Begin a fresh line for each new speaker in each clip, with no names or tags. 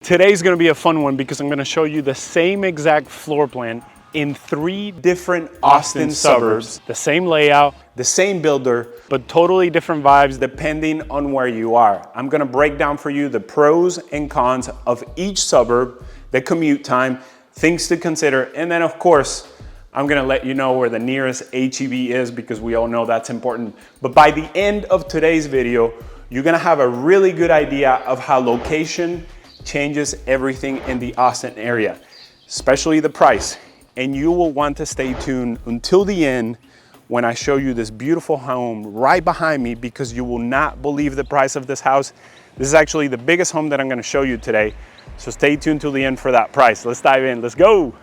Today's gonna be a fun one because I'm gonna show you the same exact floor plan in 3 different Austin suburbs. The same layout, the same builder, but totally different vibes depending on where you are. I'm gonna break down for you the pros and cons of each suburb, the commute time, things to consider, and then of course, I'm gonna let you know where the nearest HEB is because we all know that's important. But by the end of today's video, you're gonna have a really good idea of how location changes everything in the Austin area, especially the price. And you will want to stay tuned until the end when I show you this beautiful home right behind me because you will not believe the price of this house. This is actually the biggest home that I'm gonna show you today. So stay tuned till the end for that price. Let's dive in, let's go.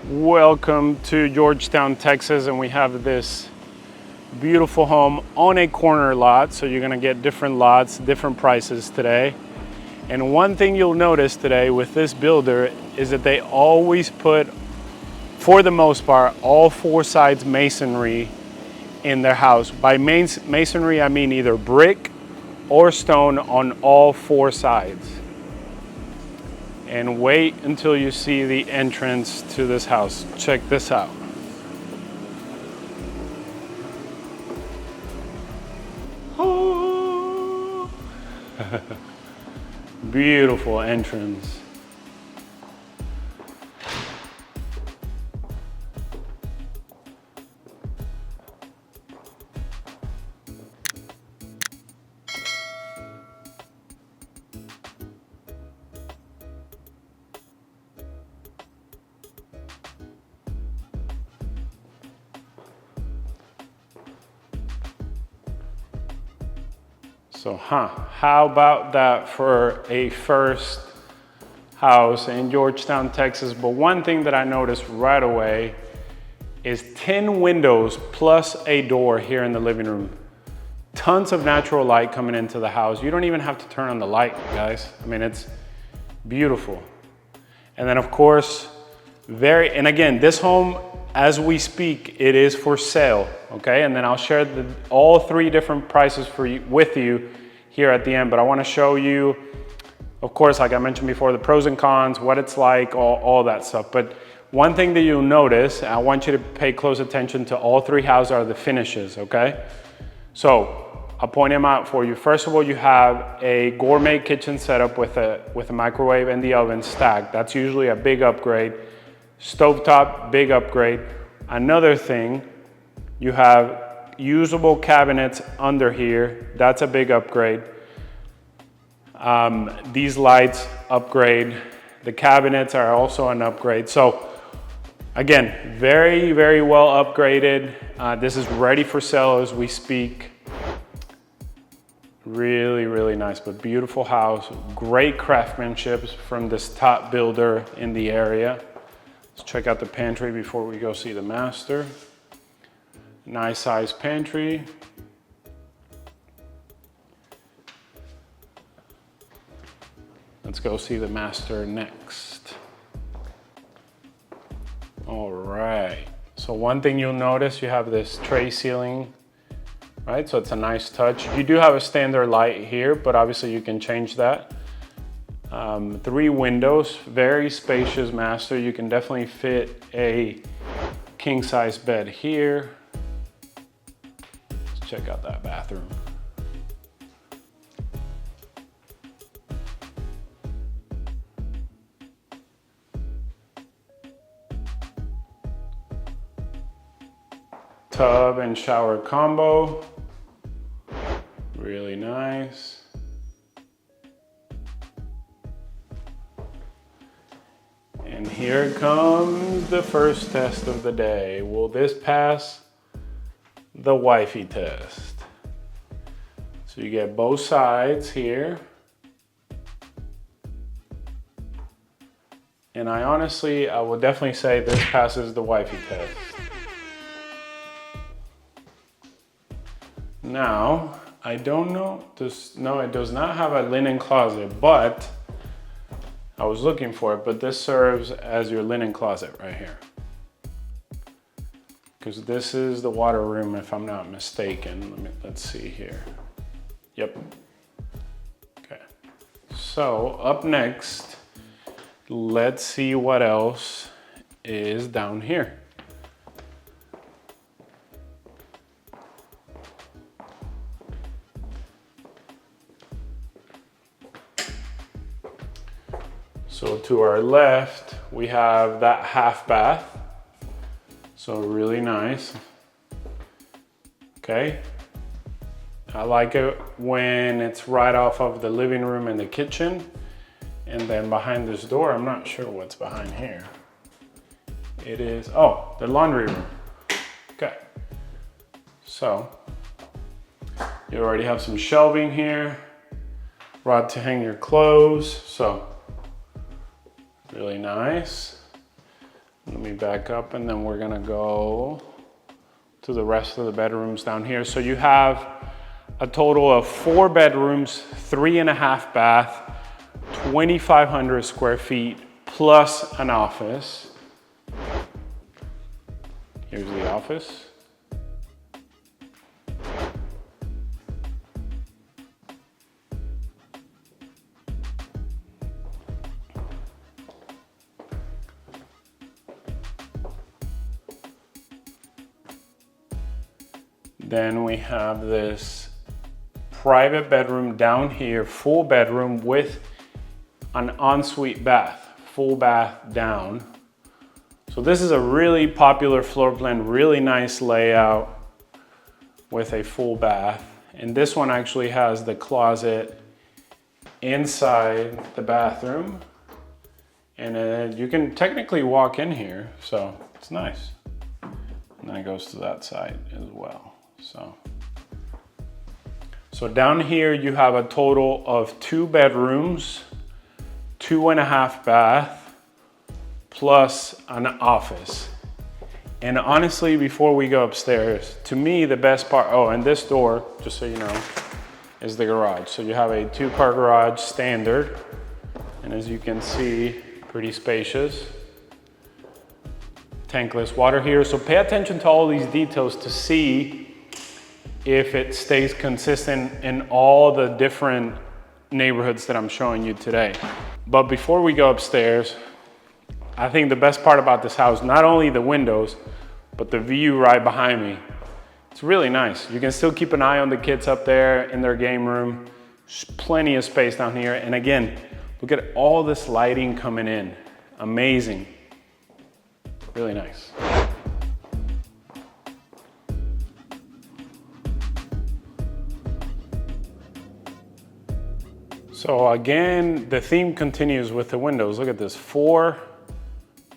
Welcome to Georgetown, Texas, and we have this beautiful home on a corner lot. So you're gonna get different lots, different prices today. And one thing you'll notice today with this builder is that they always put, for the most part, all 4 sides masonry in their house. By masonry, I mean either brick or stone on all 4 sides. And wait until you see the entrance to this house. Check this out. Oh. Beautiful entrance. So, how about that for a first house in Georgetown, Texas? But one thing that I noticed right away is 10 windows plus a door here in the living room. Tons of natural light coming into the house. You don't even have to turn on the light, guys. I mean, it's beautiful. And then of course, and again, this home, as we speak, it is for sale, okay? And then I'll share all 3 different prices with you here at the end, but I wanna show you, of course, like I mentioned before, the pros and cons, what it's like, all that stuff. But one thing that you'll notice, I want you to pay close attention to all 3 houses are the finishes, okay? So I'll point them out for you. First of all, you have a gourmet kitchen setup with a microwave and the oven stacked. That's usually a big upgrade. Stovetop, big upgrade. Another thing, you have usable cabinets under here. That's a big upgrade. These lights, upgrade. The cabinets are also an upgrade. So again, very, very well upgraded. This is ready for sale as we speak. Really, really nice, but beautiful house. Great craftsmanship from this top builder in the area. Let's check out the pantry before we go see the master. Nice size pantry. Let's go see the master next. All right. So one thing you'll notice, you have this tray ceiling, right? So it's a nice touch. You do have a standard light here, but obviously you can change that. 3 windows, very spacious master. You can definitely fit a king size bed here. Let's check out that bathroom. Tub and shower combo, really nice. And here comes the first test of the day. Will this pass the wifey test? So you get both sides here. And I would definitely say this passes the wifey test. Now, I don't know, no, it does not have a linen closet, but I was looking for it, but this serves as your linen closet right here. Because this is the water room, if I'm not mistaken. Let's see here. Yep. Okay. So up next, let's see what else is down here. So to our left, we have that half bath. So really nice. Okay. I like it when it's right off of the living room and the kitchen. And then behind this door, I'm not sure what's behind here. It is, oh, the laundry room. Okay. So you already have some shelving here, rod to hang your clothes. So really nice. Let me back up and then we're gonna go to the rest of the bedrooms down here. So you have a total of 4 bedrooms, 3.5 bath, 2,500 square feet, plus an office. Here's the office. Then we have this private bedroom down here, full bedroom with an ensuite bath, full bath down. So this is a really popular floor plan, really nice layout with a full bath. And this one actually has the closet inside the bathroom. And then you can technically walk in here, so it's nice. And then it goes to that side as well. So down here you have a total of 2 bedrooms, 2.5 bath, plus an office. And honestly, before we go upstairs, to me the best part, oh, and this door, just so you know, is the garage. So you have a 2-car garage standard. And as you can see, pretty spacious. Tankless water here. So pay attention to all these details to see if it stays consistent in all the different neighborhoods that I'm showing you today. But before we go upstairs, I think the best part about this house, not only the windows, but the view right behind me. It's really nice. You can still keep an eye on the kids up there in their game room. There's plenty of space down here. And again, look at all this lighting coming in. Amazing. Really nice. So again, the theme continues with the windows. Look at this, 4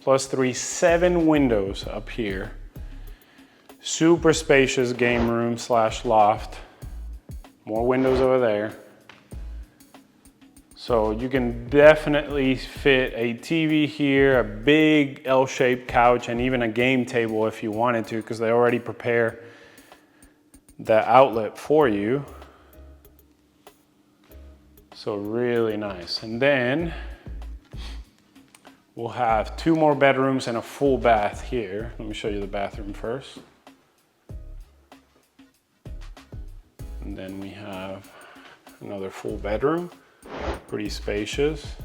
plus 3, 7 windows up here. Super spacious game room / loft. More windows over there. So you can definitely fit a TV here, a big L-shaped couch, and even a game table if you wanted to, because they already prepare the outlet for you. So really nice. And then we'll have 2 more bedrooms and a full bath here. Let me show you the bathroom first. And then we have another full bedroom, pretty spacious.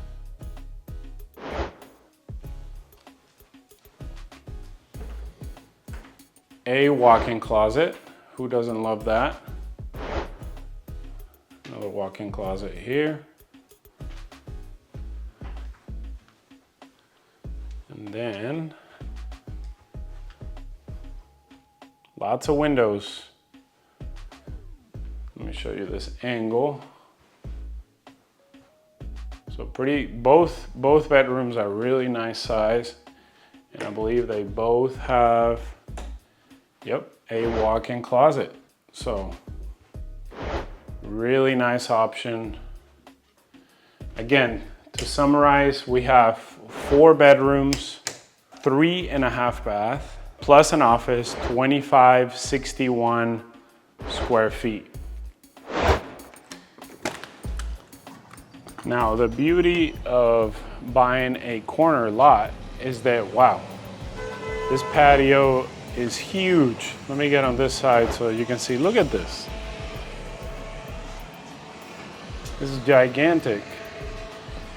A walk-in closet, who doesn't love that? Another walk-in closet here. And then lots of windows. Let me show you this angle. So both bedrooms are really nice size. And I believe they both have, yep, a walk-in closet. So really nice option. Again, to summarize, we have 4 bedrooms, 3.5 bath, plus an office, 2,561 square feet. Now, the beauty of buying a corner lot is that, wow, this patio is huge. Let me get on this side so you can see, look at this. This is gigantic.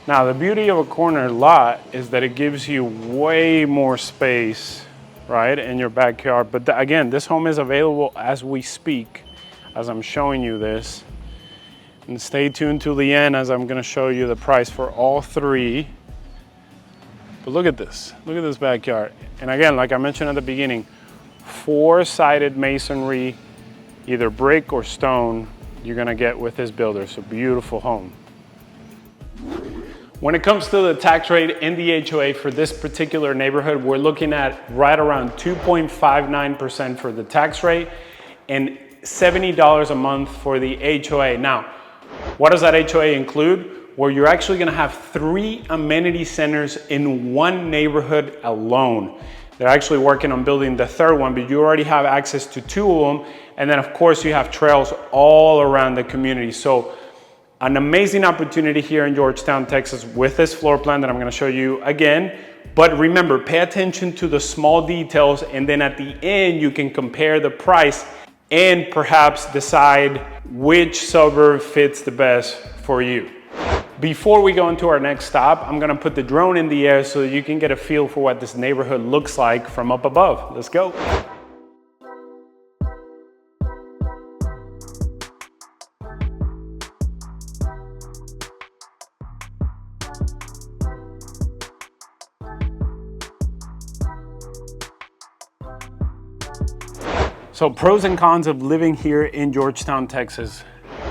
Now, the beauty of a corner lot is that it gives you way more space, right, in your backyard. But again, this home is available as we speak, as I'm showing you this. And stay tuned till the end as I'm gonna show you the price for all three. But look at this backyard. And again, like I mentioned at the beginning, 4-sided masonry, either brick or stone, you're gonna get with this builder. So beautiful home. When it comes to the tax rate and the HOA for this particular neighborhood, we're looking at right around 2.59% for the tax rate and $70 a month for the HOA. Now, what does that HOA include? Well, you're actually gonna have 3 amenity centers in one neighborhood alone. They're actually working on building the 3rd one, but you already have access to 2 of them. And then of course you have trails all around the community. So an amazing opportunity here in Georgetown, Texas with this floor plan that I'm gonna show you again. But remember, pay attention to the small details, and then at the end you can compare the price and perhaps decide which suburb fits the best for you. Before we go into our next stop, I'm gonna put the drone in the air so that you can get a feel for what this neighborhood looks like from up above. Let's go. So pros and cons of living here in Georgetown, Texas.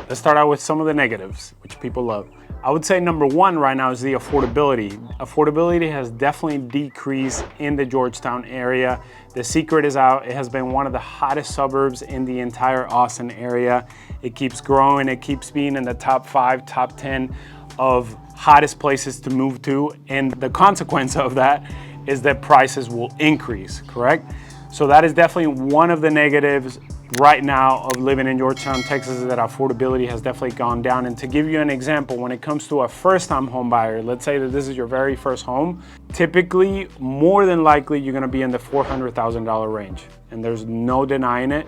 Let's start out with some of the negatives, which people love. I would say number 1 right now is the affordability. Affordability has definitely decreased in the Georgetown area. The secret is out. It has been one of the hottest suburbs in the entire Austin area. It keeps growing. It keeps being in the top 5, top 10 of hottest places to move to. And the consequence of that is that prices will increase, correct? So that is definitely one of the negatives right now of living in Georgetown, Texas, is that affordability has definitely gone down. And to give you an example, when it comes to a first-time home buyer, let's say that this is your very first home, typically, more than likely, you're gonna be in the $400,000 range. And there's no denying it.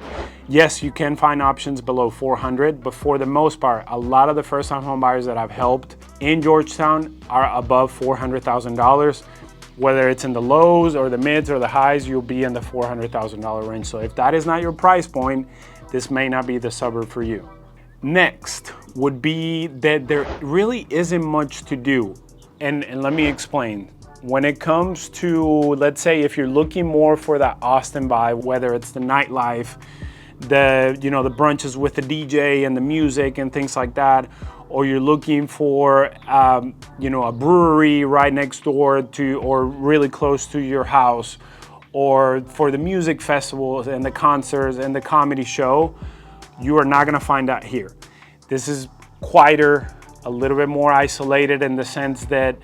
Yes, you can find options below 400, but for the most part, a lot of the first-time home buyers that I've helped in Georgetown are above $400,000. Whether it's in the lows or the mids or the highs, you'll be in the $400,000 range. So if that is not your price point, this may not be the suburb for you. Next would be that there really isn't much to do. And let me explain. When it comes to, let's say, if you're looking more for that Austin vibe, whether it's the nightlife, the brunches with the DJ and the music and things like that, or you're looking for a brewery right next door to or really close to your house, or for the music festivals and the concerts and the comedy show, you are not gonna find that here. This is quieter, a little bit more isolated in the sense that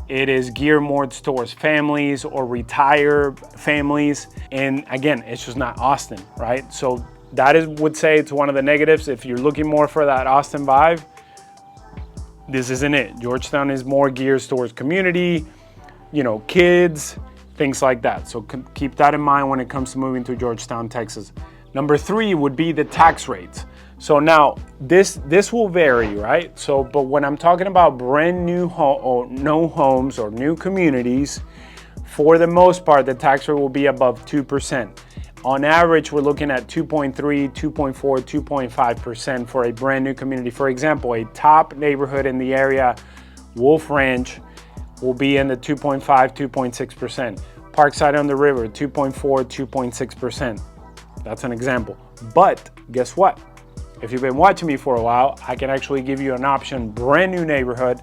it is geared more towards families or retired families. And again, it's just not Austin, right? So that is, would say it's one of the negatives. If you're looking more for that Austin vibe, this isn't it. Georgetown is more geared towards community, kids, things like that. So keep that in mind when it comes to moving to Georgetown, Texas. Number 3 would be the tax rates. So now this will vary, right? So, but when I'm talking about brand new homes or new communities, for the most part, the tax rate will be above 2%. On average, we're looking at 2.3, 2.4, 2.5% for a brand new community. For example, a top neighborhood in the area, Wolf Ranch, will be in the 2.5, 2.6%. Parkside on the River, 2.4, 2.6%. That's an example. But guess what? If you've been watching me for a while, I can actually give you an option, brand new neighborhood,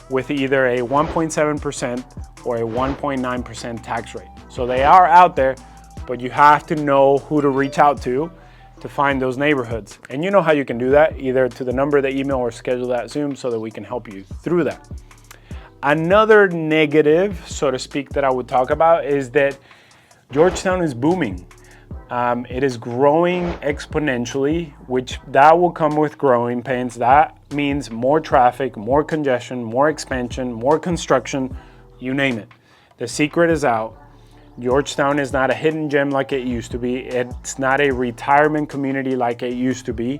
with either a 1.7% or a 1.9% tax rate. So they are out there, but you have to know who to reach out to find those neighborhoods. And you know how you can do that, either to the number, the email, or schedule that Zoom so that we can help you through that. Another negative, so to speak, that I would talk about is that Georgetown is booming. It is growing exponentially, which that will come with growing pains. That means more traffic, more congestion, more expansion, more construction, you name it. The secret is out. Georgetown is not a hidden gem like it used to be. It's not a retirement community like it used to be.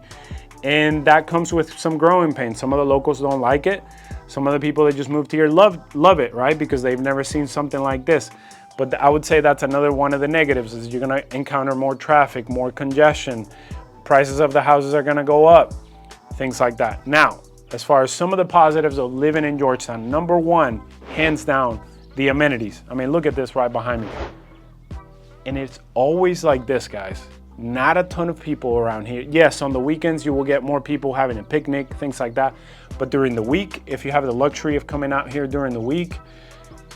And that comes with some growing pains. Some of the locals don't like it. Some of the people that just moved here love it, right? Because they've never seen something like this. But I would say that's another one of the negatives, is you're gonna encounter more traffic, more congestion, prices of the houses are gonna go up, things like that. Now, as far as some of the positives of living in Georgetown, number one, hands down, the amenities. I mean, look at this right behind me. And it's always like this, guys. Not a ton of people around here. Yes, on the weekends, you will get more people having a picnic, things like that. But during the week, if you have the luxury of coming out here during the week,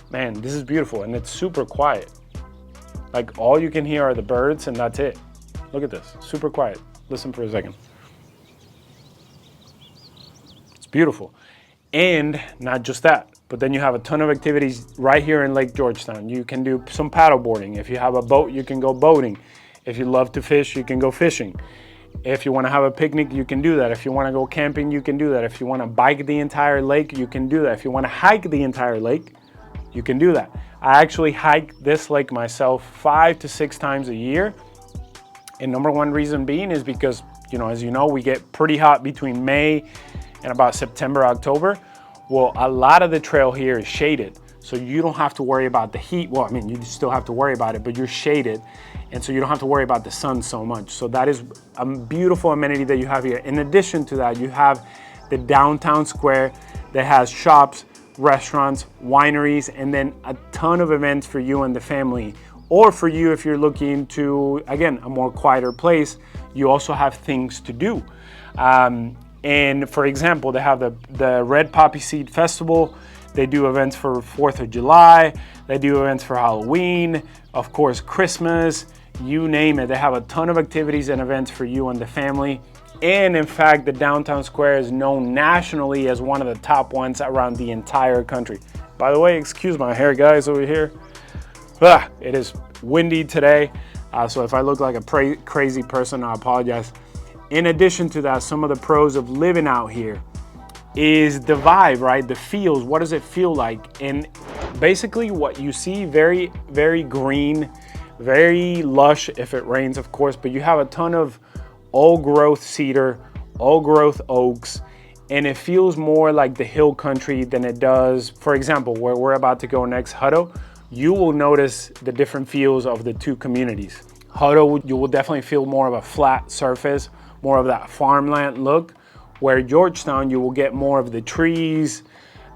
man, this is beautiful, and it's super quiet. Like, all you can hear are the birds, and that's it. Look at this, super quiet. Listen for a second. It's beautiful. And not just that, but then you have a ton of activities right here in Lake Georgetown. You can do some paddle boarding. If you have a boat, you can go boating. If you love to fish, you can go fishing. If you want to have a picnic, you can do that. If you want to go camping, you can do that. If you want to bike the entire lake, you can do that. If you want to hike the entire lake, you can do that. I actually hike this lake myself 5 to 6 times a year. And number one reason being is because, as you know, we get pretty hot between May and about September, October. Well, a lot of the trail here is shaded. So you don't have to worry about the heat. Well, I mean, you still have to worry about it, but you're shaded. And so you don't have to worry about the sun so much. So that is a beautiful amenity that you have here. In addition to that, you have the downtown square that has shops, restaurants, wineries, and then a ton of events for you and the family. Or for you, if you're looking to, again, a more quieter place, you also have things to do. And for example, they have the Red Poppy Seed Festival. They do events for 4th of July. They do events for Halloween, of course, Christmas, you name it. They have a ton of activities and events for you and the family. And in fact, the downtown square is known nationally as one of the top ones around the entire country. By the way, excuse my hair, guys, over here. It is windy today, so if I look like a crazy person, I apologize. In addition to that, some of the pros of living out here is the vibe, right? The feels, what does it feel like? And basically what you see, very, very green, very lush if it rains, of course, but you have a ton of old growth cedar, old growth oaks, and it feels more like the hill country than it does, for example, where we're about to go next, Hutto. You will notice the different feels of the two communities. Hutto, you will definitely feel more of a flat surface, more of that farmland look, where Georgetown, you will get more of the trees,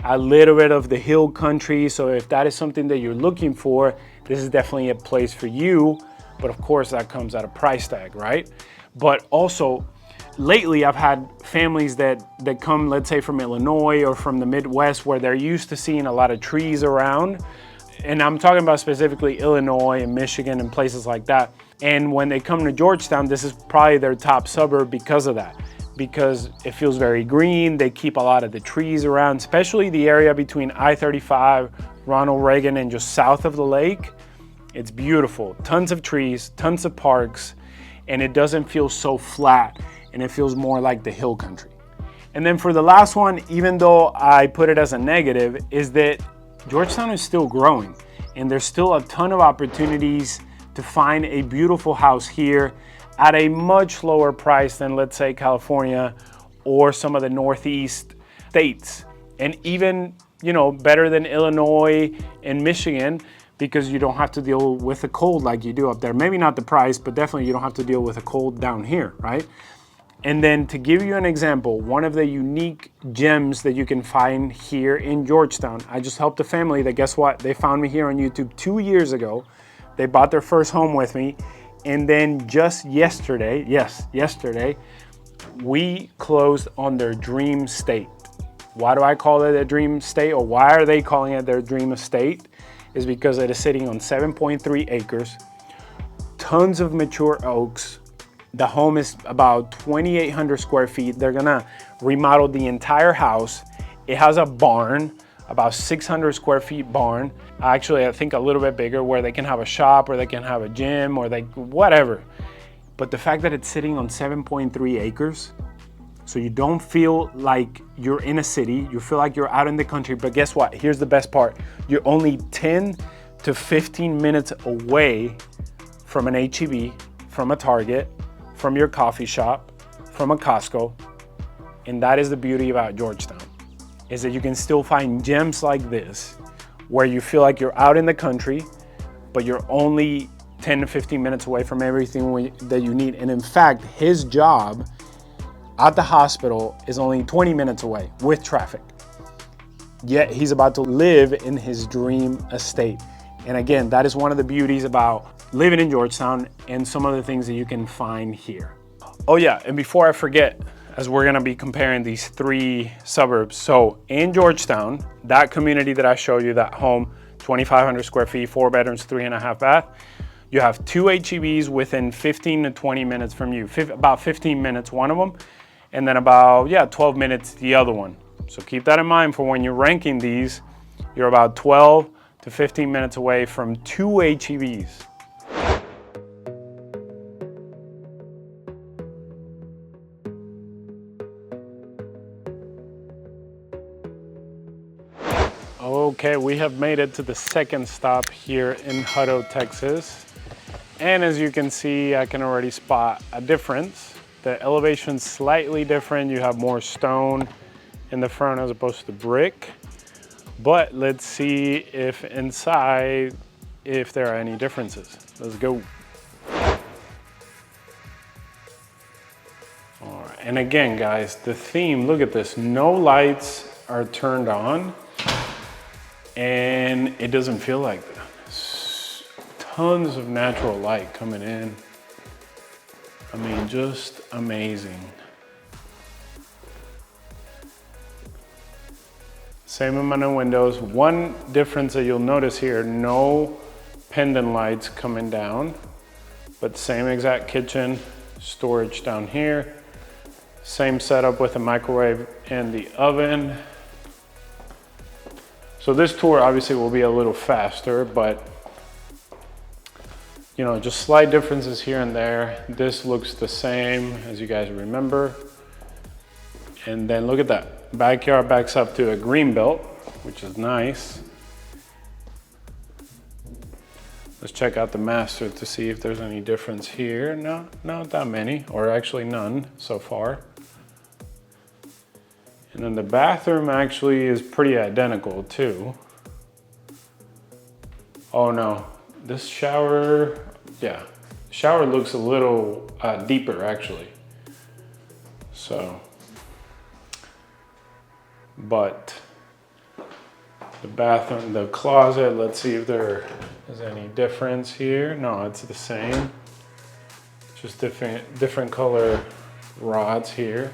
a little bit of the hill country. So if that is something that you're looking for, this is definitely a place for you. But of course, that comes at a price tag, right? But also, lately I've had families that come, let's say from Illinois or from the Midwest, where they're used to seeing a lot of trees around. And I'm talking about specifically Illinois and Michigan and places like that. And when they come to Georgetown, this is probably their top suburb because of that. Because it feels very green, they keep a lot of the trees around, especially the area between I-35, Ronald Reagan, and just south of the lake. It's beautiful, tons of trees, tons of parks, and it doesn't feel so flat, and it feels more like the hill country. And then for the last one, even though I put it as a negative, is that Georgetown is still growing, and there's still a ton of opportunities to find a beautiful house here at a much lower price than, let's say, California or some of the Northeast states. And even, better than Illinois and Michigan, because you don't have to deal with the cold like you do up there. Maybe not the price, but definitely you don't have to deal with the cold down here, right? And then to give you an example, one of the unique gems that you can find here in Georgetown, I just helped a family that, guess what? They found me here on YouTube 2 years ago. They bought their first home with me. And then just yesterday, yesterday, we closed on their dream estate. Why do I call it a dream estate, or why are they calling it their dream estate? Is because it is sitting on 7.3 acres, tons of mature oaks. The home is about 2,800 square feet. They're gonna remodel the entire house. It has a barn, about 600 square feet barn. Actually, I think a little bit bigger, where they can have a shop, or they can have a gym, or whatever. But the fact that it's sitting on 7.3 acres, so you don't feel like you're in a city, you feel like you're out in the country, but guess what? Here's the best part. You're only 10 to 15 minutes away from an H-E-B, from a Target, from your coffee shop, from a Costco, and that is the beauty about Georgetown. is that you can still find gems like this, where you feel like you're out in the country, but you're only 10 to 15 minutes away from everything that you need. And in fact, his job at the hospital is only 20 minutes away with traffic. Yet he's about to live in his dream estate. And again, that is one of the beauties about living in Georgetown and some of the things that you can find here. Oh yeah, and before I forget, as we're gonna be comparing these 3 suburbs. So in Georgetown, that community that I showed you, that home, 2,500 square feet, 4 bedrooms, 3.5 bath, you have 2 HEBs within 15 to 20 minutes from you, about 15 minutes, one of them, and then about, 12 minutes, the other one. So keep that in mind for when you're ranking these, you're about 12 to 15 minutes away from 2 HEBs. Okay, we have made it to the second stop here in Hutto, Texas. And as you can see, I can already spot a difference. The elevation's slightly different. You have more stone in the front as opposed to brick. But let's see if inside, if there are any differences. Let's go. All right, and again, guys, the theme, look at this. No lights are turned on and it doesn't feel like that. Tons of natural light coming in. I mean, just amazing. Same amount of windows. One difference that you'll notice here, no pendant lights coming down, but same exact kitchen, storage down here. Same setup with the microwave and the oven. So this tour obviously will be a little faster, but you know, just slight differences here and there. This looks the same as you guys remember. And then look at that. Backyard backs up to a green belt, which is nice. Let's check out the master to see if there's any difference here. No, not that many, or actually none so far. And then the bathroom actually is pretty identical too. Oh no, this shower, shower looks a little deeper actually. So, but the bathroom, the closet, let's see if there is any difference here. No, it's the same. Just different color rods here.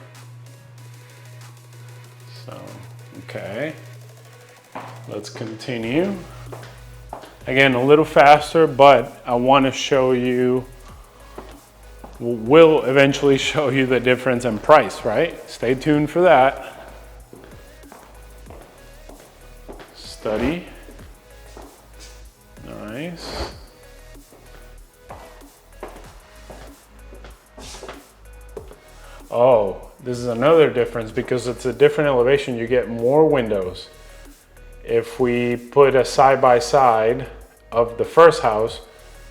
So, okay, let's continue. Again, a little faster, but I want to show you, will eventually show you the difference in price, right? Stay tuned for that. Study. Nice. Oh, this is another difference because it's a different elevation. You get more windows. If we put a side-by-side of the first house,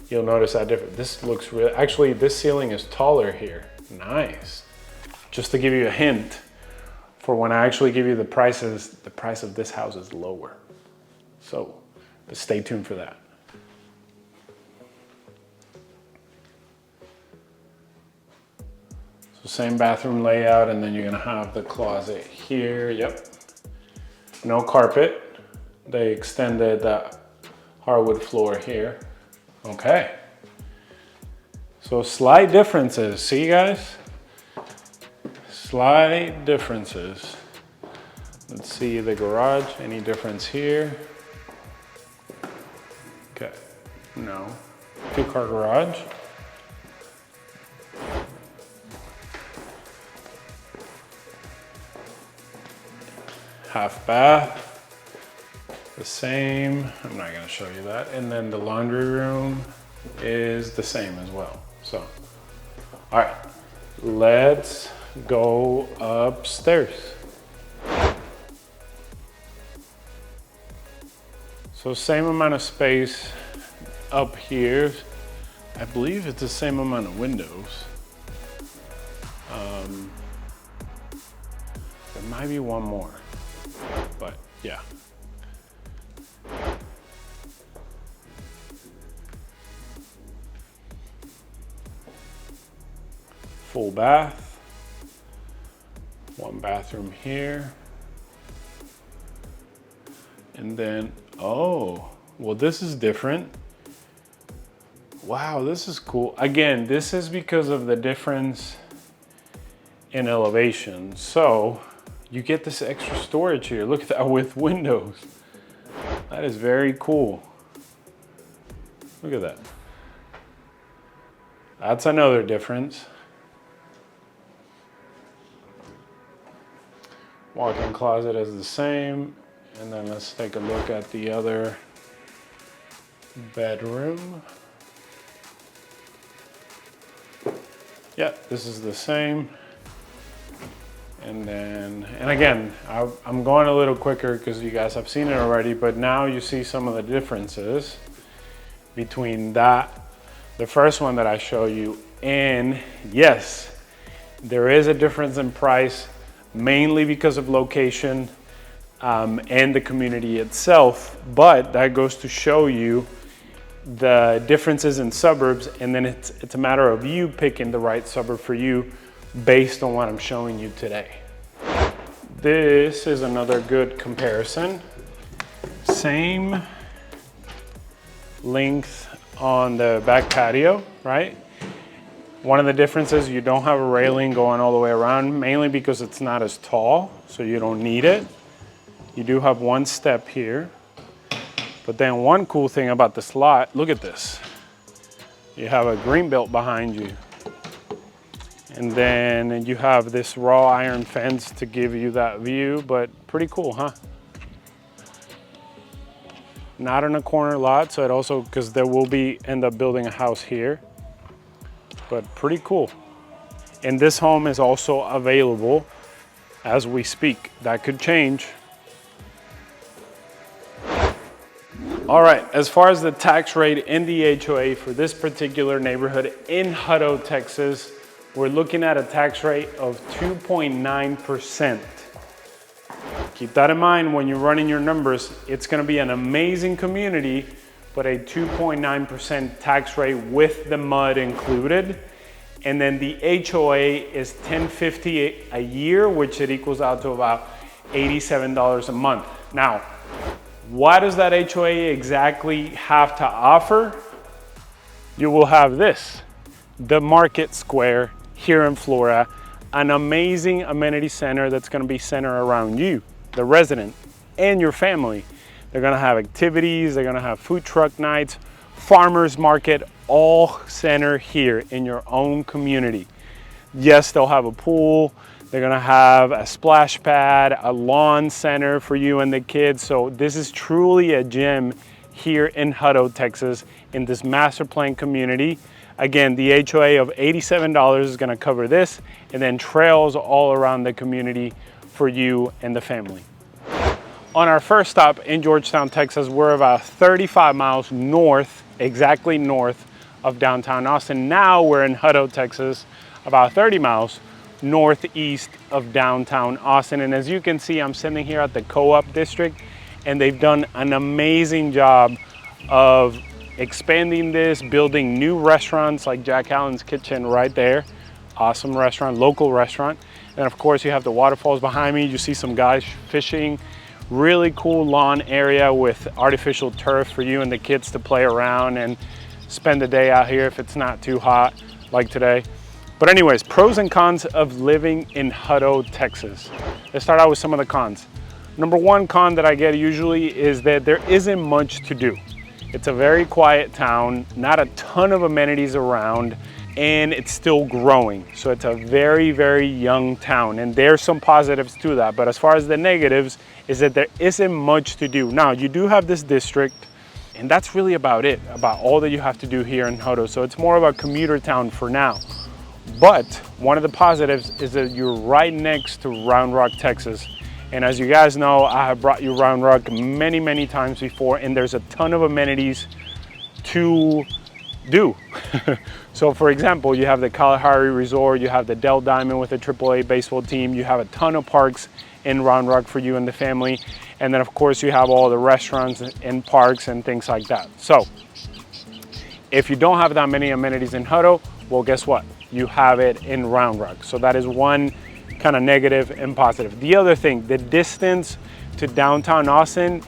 you'll notice that difference. This looks real. Actually, this ceiling is taller here. Nice. Just to give you a hint for when I actually give you the prices, the price of this house is lower. So stay tuned for that. So same bathroom layout, and then you're gonna have the closet here. Yep. No carpet. They extended the hardwood floor here. Okay. So slight differences. See, guys? Slight differences. Let's see the garage. Any difference here? Okay. No. 2-car garage. Half bath. The same. I'm not going to show you that. And then the laundry room is the same as well. So, all right, let's go upstairs. So same amount of space up here. I believe it's the same amount of windows. There might be one more. Yeah. Full bath. One bathroom here. And then, oh, well, this is different. Wow, this is cool. Again, this is because of the difference in elevation. So you get this extra storage here. Look at that with windows. That is very cool. Look at that. That's another difference. Walk-in closet is the same. And then let's take a look at the other bedroom. Yeah, this is the same. And then, and again, I'm going a little quicker because you guys have seen it already, but now you see some of the differences between that, the first one that I show you, and yes, there is a difference in price, mainly because of location and the community itself, but that goes to show you the differences in suburbs, and then it's a matter of you picking the right suburb for you based on what I'm showing you today. This is another good comparison. Same length on the back patio, right? One of the differences, you don't have a railing going all the way around, mainly because it's not as tall, so you don't need it. You do have one step here. But then one cool thing about this lot, look at this. You have a green belt behind you. And then you have this raw iron fence to give you that view, but pretty cool, huh? Not in a corner lot, so it also, because there will be, end up building a house here, but pretty cool. And this home is also available as we speak. That could change. All right, as far as the tax rate in the HOA for this particular neighborhood in Hutto, Texas, we're looking at a tax rate of 2.9%. Keep that in mind when you're running your numbers. It's gonna be an amazing community, but a 2.9% tax rate with the mud included. And then the HOA is $10.50 a year, which it equals out to about $87 a month. Now, what does that HOA exactly have to offer? You will have this, the Market Square here in Florida, an amazing amenity center that's gonna be centered around you, the resident, and your family. They're gonna have activities, they're gonna have food truck nights, farmers market, all centered here in your own community. Yes, they'll have a pool, they're gonna have a splash pad, a lawn center for you and the kids. So this is truly a gem here in Hutto, Texas, in this master plan community. Again, the HOA of $87 is gonna cover this, and then trails all around the community for you and the family. On our first stop in Georgetown, Texas, we're about 35 miles north, exactly north of downtown Austin. Now we're in Hutto, Texas, about 30 miles northeast of downtown Austin. And as you can see, I'm sitting here at the Co-op District, and they've done an amazing job of expanding this, building new restaurants like Jack Allen's Kitchen right there. Awesome restaurant, local restaurant. And of course you have the waterfalls behind me. You see some guys fishing. Really cool lawn area with artificial turf for you and the kids to play around and spend the day out here if it's not too hot like today. But anyways, pros and cons of living in Hutto, Texas. Let's start out with some of the cons. Number one con that I get usually is that there isn't much to do. It's a very quiet town, not a ton of amenities around, and it's still growing. So it's a very, very young town, and there's some positives to that. But as far as the negatives, is that there isn't much to do. Now, you do have this district, and that's really about it, about all that you have to do here in Hutto. So it's more of a commuter town for now. But one of the positives is that you're right next to Round Rock, Texas. And as you guys know, I have brought you Round Rock many, many times before, and there's a ton of amenities to do. So for example, you have the Kalahari Resort, you have the Dell Diamond with a AAA baseball team, you have a ton of parks in Round Rock for you and the family. And then of course you have all the restaurants and parks and things like that. So if you don't have that many amenities in Hutto, well, guess what? You have it in Round Rock. So that is one kind of negative and positive. The other thing, the distance to downtown Austin,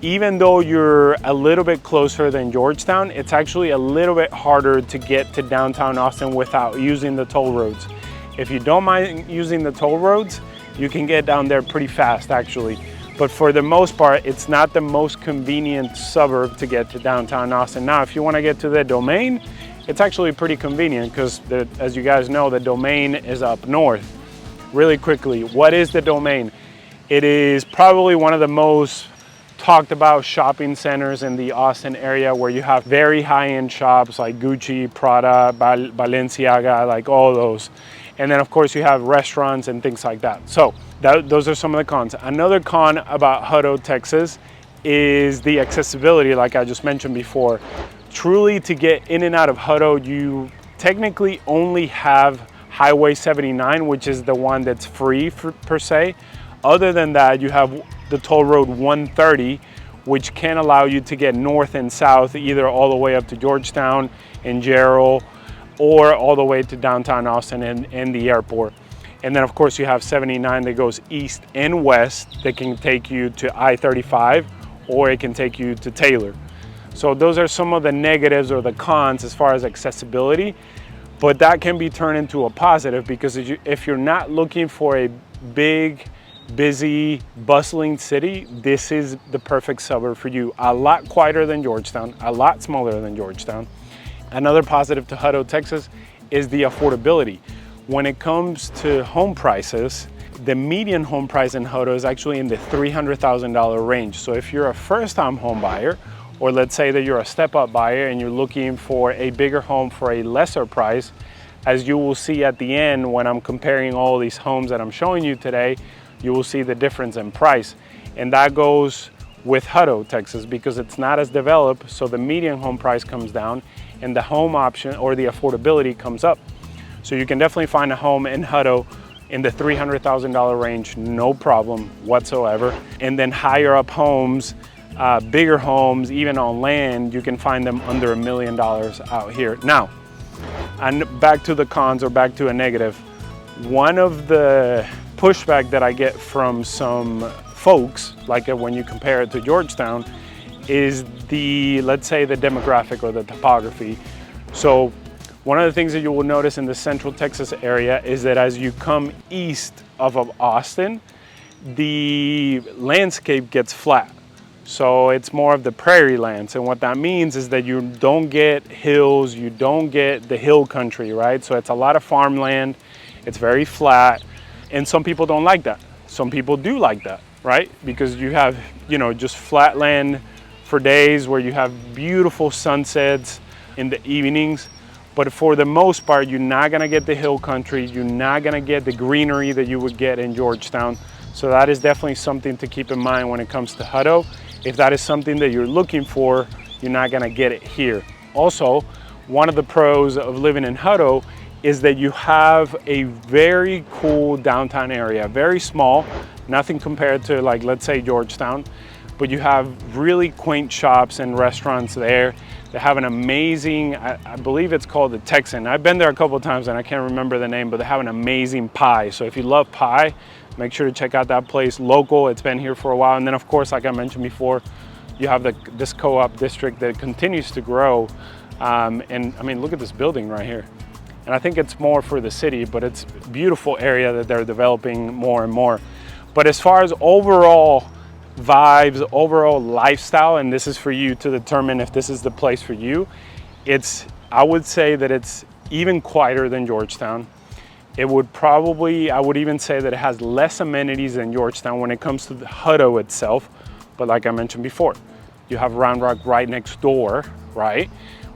even though you're a little bit closer than Georgetown, it's actually a little bit harder to get to downtown Austin without using the toll roads. If you don't mind using the toll roads, you can get down there pretty fast actually. But for the most part, it's not the most convenient suburb to get to downtown Austin. Now, if you want to get to the Domain, it's actually pretty convenient because, as you guys know, the Domain is up north. Really quickly, what is the Domain? It is probably one of the most talked about shopping centers in the Austin area, where you have very high-end shops like Gucci, Prada, Balenciaga, like all those. And then of course you have restaurants and things like that. So those are some of the cons. Another con about Hutto, Texas is the accessibility, like I just mentioned before. Truly, to get in and out of Hutto, you technically only have Highway 79, which is the one that's free per se. Other than that, you have the toll road 130, which can allow you to get north and south, either all the way up to Georgetown and Jarrell, or all the way to downtown Austin and the airport. And then of course you have 79 that goes east and west that can take you to I-35, or it can take you to Taylor. So those are some of the negatives or the cons as far as accessibility, but that can be turned into a positive, because if you're not looking for a big, busy, bustling city, this is the perfect suburb for you. A lot quieter than Georgetown, a lot smaller than Georgetown. Another positive to Hutto, Texas is the affordability. When it comes to home prices, the median home price in Hutto is actually in the $300,000 range. So if you're a first-time home buyer, or let's say that you're a step-up buyer and you're looking for a bigger home for a lesser price, as you will see at the end when I'm comparing all these homes that I'm showing you today, you will see the difference in price. And that goes with Hutto, Texas, because it's not as developed, so the median home price comes down and the home option or the affordability comes up. So you can definitely find a home in Hutto in the $300,000 range, no problem whatsoever. And then higher up homes, bigger homes, even on land, you can find them under $1 million out here. Now, and back to the cons, or back to a negative, one of the pushback that I get from some folks, like when you compare it to Georgetown, is the, let's say, the demographic or the topography. So one of the things that you will notice in the Central Texas area is that as you come east of Austin, the landscape gets flat. So it's more of the prairie lands. And what that means is that you don't get hills, you don't get the hill country, right? So it's a lot of farmland, it's very flat. And some people don't like that. Some people do like that, right? Because you have, just flat land for days where you have beautiful sunsets in the evenings. But for the most part, you're not gonna get the hill country, you're not gonna get the greenery that you would get in Georgetown. So that is definitely something to keep in mind when it comes to Hutto. If that is something that you're looking for, you're not gonna get it here. Also, one of the pros of living in Hutto is that you have a very cool downtown area, very small, nothing compared to, like, let's say Georgetown, but you have really quaint shops and restaurants there. They have an amazing, I believe it's called the Texan. I've been there a couple of times and I can't remember the name, but they have an amazing pie. So if you love pie, make sure to check out that place. Local, it's been here for a while. And then of course, like I mentioned before, you have this co-op district that continues to grow. And I mean, look at this building right here. And I think it's more for the city, but it's a beautiful area that they're developing more and more. But as far as overall vibes, overall lifestyle, and this is for you to determine if this is the place for you, I would say that it's even quieter than Georgetown. I would even say that it has less amenities than Georgetown when it comes to the Hutto itself. But like I mentioned before, you have Round Rock right next door, right?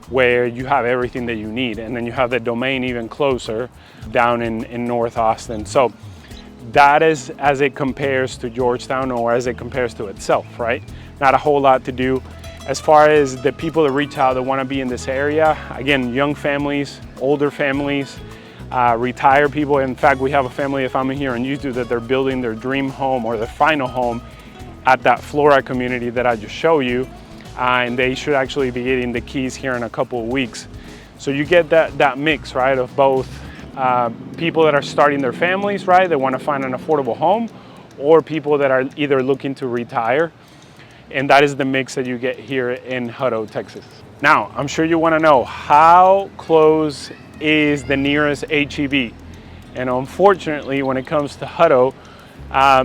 Where you have everything that you need. And then you have the Domain even closer down in North Austin. So that is as it compares to Georgetown, or as it compares to itself, right? Not a whole lot to do. As far as the people that reach out that want to be in this area, again, young families, older families, retired people. In fact, we have a family, if I'm here on YouTube, that they're building their dream home or their final home at that Flora community that I just showed you, and they should actually be getting the keys here in a couple of weeks. So you get that mix, right, of both people that are starting their families, right, they want to find an affordable home, or people that are either looking to retire. And that is the mix that you get here in Hutto, Texas. Now, I'm sure you want to know, how close is the nearest HEB? And unfortunately, when it comes to Hutto,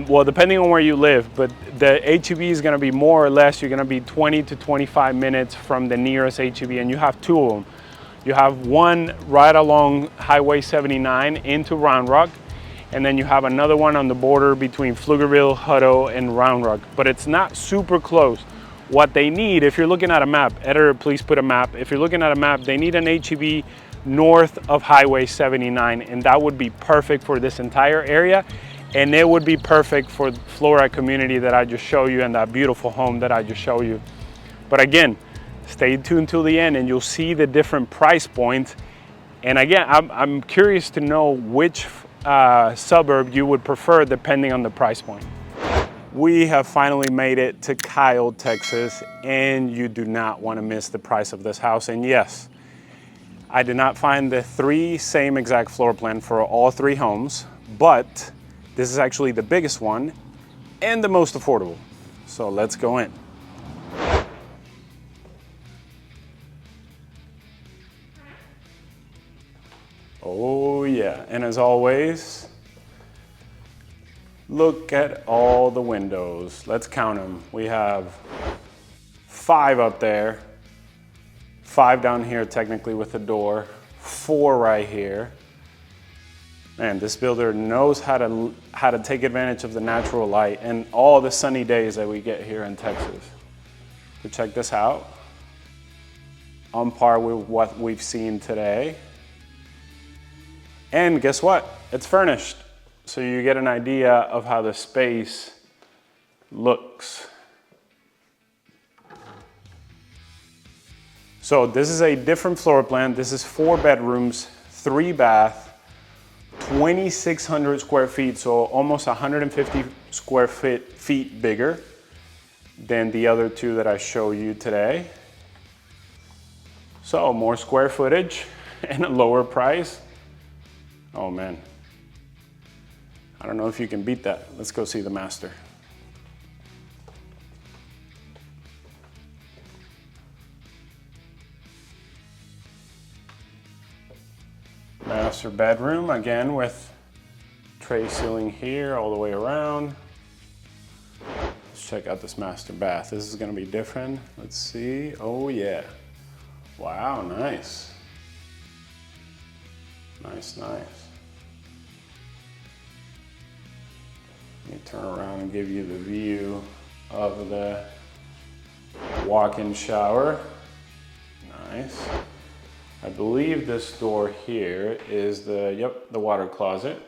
well, depending on where you live, but the HEB is going to be more or less, you're going to be 20 to 25 minutes from the nearest HEB, and you have two of them. You have one right along Highway 79 into Round Rock, and then you have another one on the border between Pflugerville, Hutto, and Round Rock, but it's not super close. What they need, if you're looking at a map, editor, please put a map. If you're looking at a map, they need an HEB north of Highway 79, and that would be perfect for this entire area, and it would be perfect for the Flora community that I just showed you and that beautiful home that I just showed you. But again, stay tuned till the end and you'll see the different price points. And again, I'm curious to know which suburb you would prefer depending on the price point. We have finally made it to Kyle, Texas, and you do not want to miss the price of this house. And yes, I did not find the same exact floor plan for all three homes, but this is actually the biggest one and the most affordable. So let's go in. Oh yeah, and as always, look at all the windows. Let's count them. We have 5 up there, 5 down here technically with the door, 4 right here. Man, this builder knows how to take advantage of the natural light and all the sunny days that we get here in Texas. So check this out. On par with what we've seen today. And guess what? It's furnished. So you get an idea of how the space looks. So this is a different floor plan. This is 4 bedrooms, 3 bath, 2,600 square feet. So almost 150 square feet bigger than the other 2 that I show you today. So more square footage and a lower price. Oh man, I don't know if you can beat that. Let's go see the master. Master bedroom, again with tray ceiling here all the way around. Let's check out this master bath. This is gonna be different. Let's see, oh yeah. Wow, nice. Nice, nice. Let me turn around and give you the view of the walk-in shower. Nice. I believe this door here is the water closet.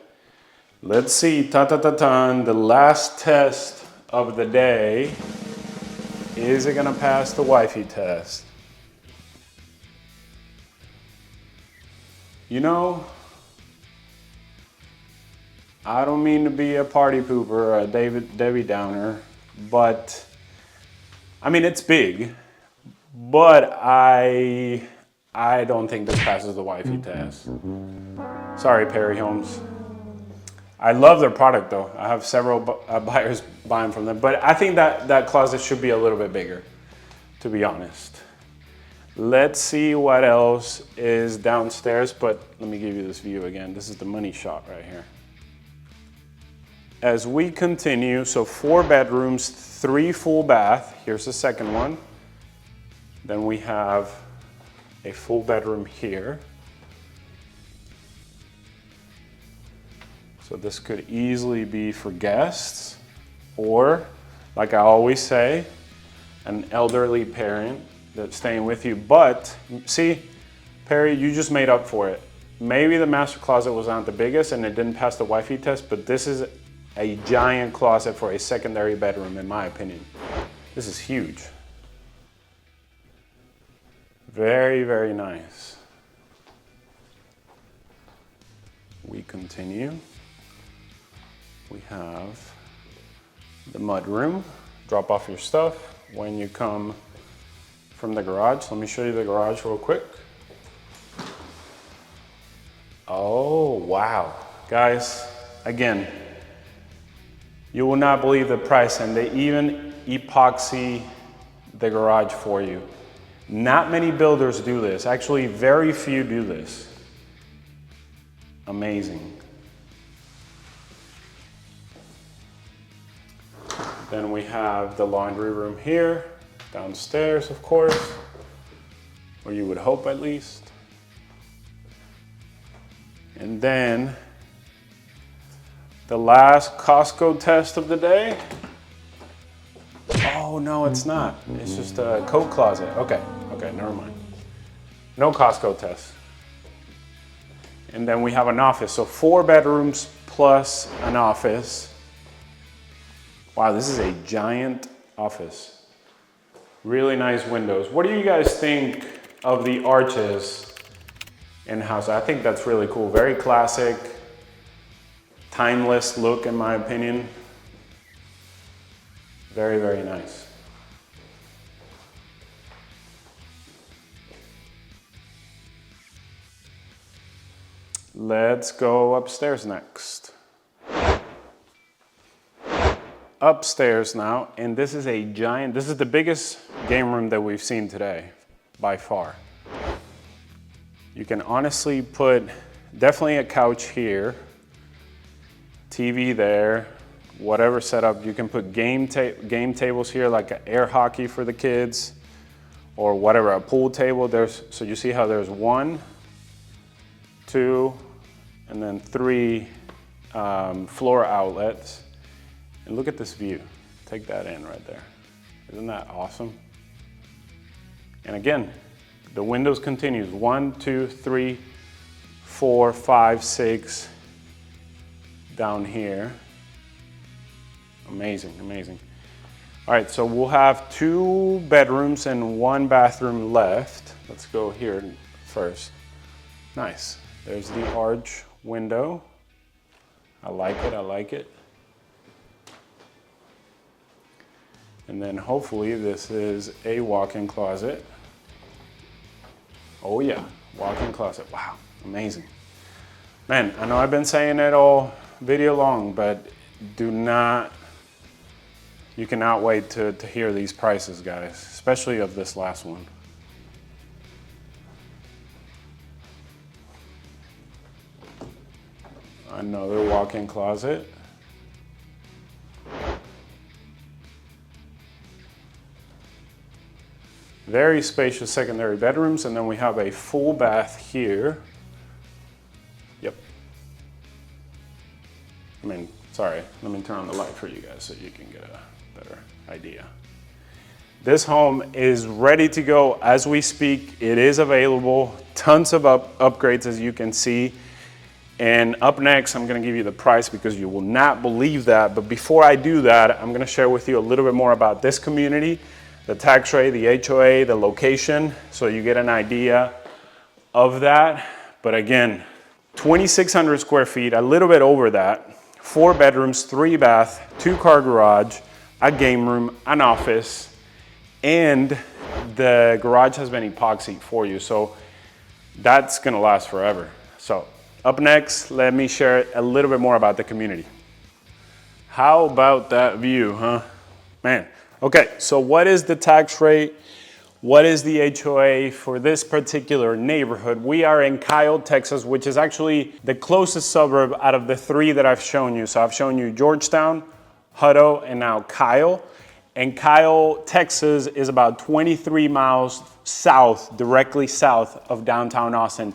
Let's see, ta-ta-ta-tan, the last test of the day. Is it gonna pass the wifey test? You know, I don't mean to be a party pooper or a Debbie Downer, but I mean, it's big, but I don't think this passes the wifey test. Sorry, Perry Homes. I love their product though. I have several buyers buying from them, but I think that closet should be a little bit bigger, to be honest. Let's see what else is downstairs, but let me give you this view again. This is the money shot right here. As we continue, so 4 bedrooms, 3 full bath. Here's the second one. Then we have a full bedroom here. So this could easily be for guests, or like I always say, an elderly parent that's staying with you. But see, Perry, you just made up for it. Maybe the master closet was not the biggest and it didn't pass the wifey test, but this is a giant closet for a secondary bedroom, in my opinion. This is huge. Very, very nice. We continue. We have the mudroom. drop off your stuff when you come from the garage. Let me show you the garage real quick. Oh, wow. Guys, again, you will not believe the price, and they even epoxy the garage for you. Not many builders do this. Actually, very few do this. Amazing. Then we have the laundry room here, downstairs, of course, or you would hope at least. And then the last Costco test of the day. Oh, no, it's not. It's just a coat closet. Okay, never mind. No Costco test. And then we have an office. So 4 bedrooms plus an office. Wow, this is a giant office. Really nice windows. What do you guys think of the arches in the house? I think that's really cool. Very classic, timeless look in my opinion. Very, very nice. Let's go upstairs next. Upstairs now, and this is a giant, this is the biggest game room that we've seen today, by far. You can honestly put definitely a couch here, TV there, whatever setup. You can put game tables here, like an air hockey for the kids, or whatever, a pool table. So you see how there's 1, 2, and then 3 floor outlets. And look at this view. Take that in right there. Isn't that awesome? And again, the windows continues. 1, 2, 3, 4, 5, 6 down here. Amazing, amazing. All right, so we'll have 2 bedrooms and 1 bathroom left. Let's go here first. Nice. There's the arch window. I like it, I like it. And then hopefully this is a walk-in closet. Oh yeah, walk-in closet. Wow, amazing. Man, I know I've been saying it all video long, but you cannot wait to hear these prices, guys, especially of this last one. Another walk-in closet. Very spacious secondary bedrooms, and then we have a full bath here. Yep. Sorry, let me turn on the light for you guys so you can get a better idea. This home is ready to go as we speak. It is available, tons of upgrades as you can see. And up next, I'm gonna give you the price because you will not believe that. But before I do that, I'm gonna share with you a little bit more about this community, the tax rate, the HOA, the location, so you get an idea of that. But again, 2,600 square feet, a little bit over that, 4 bedrooms, 3 bath, 2-car garage, a game room, an office, and the garage has been epoxied for you. So that's gonna last forever. So up next, let me share a little bit more about the community. How about that view, huh? Man. Okay, so what is the tax rate? What is the HOA for this particular neighborhood? We are in Kyle, Texas, which is actually the closest suburb out of the 3 that I've shown you. So I've shown you Georgetown, Hutto, and now Kyle. And Kyle, Texas is about 23 miles south, directly south of downtown Austin.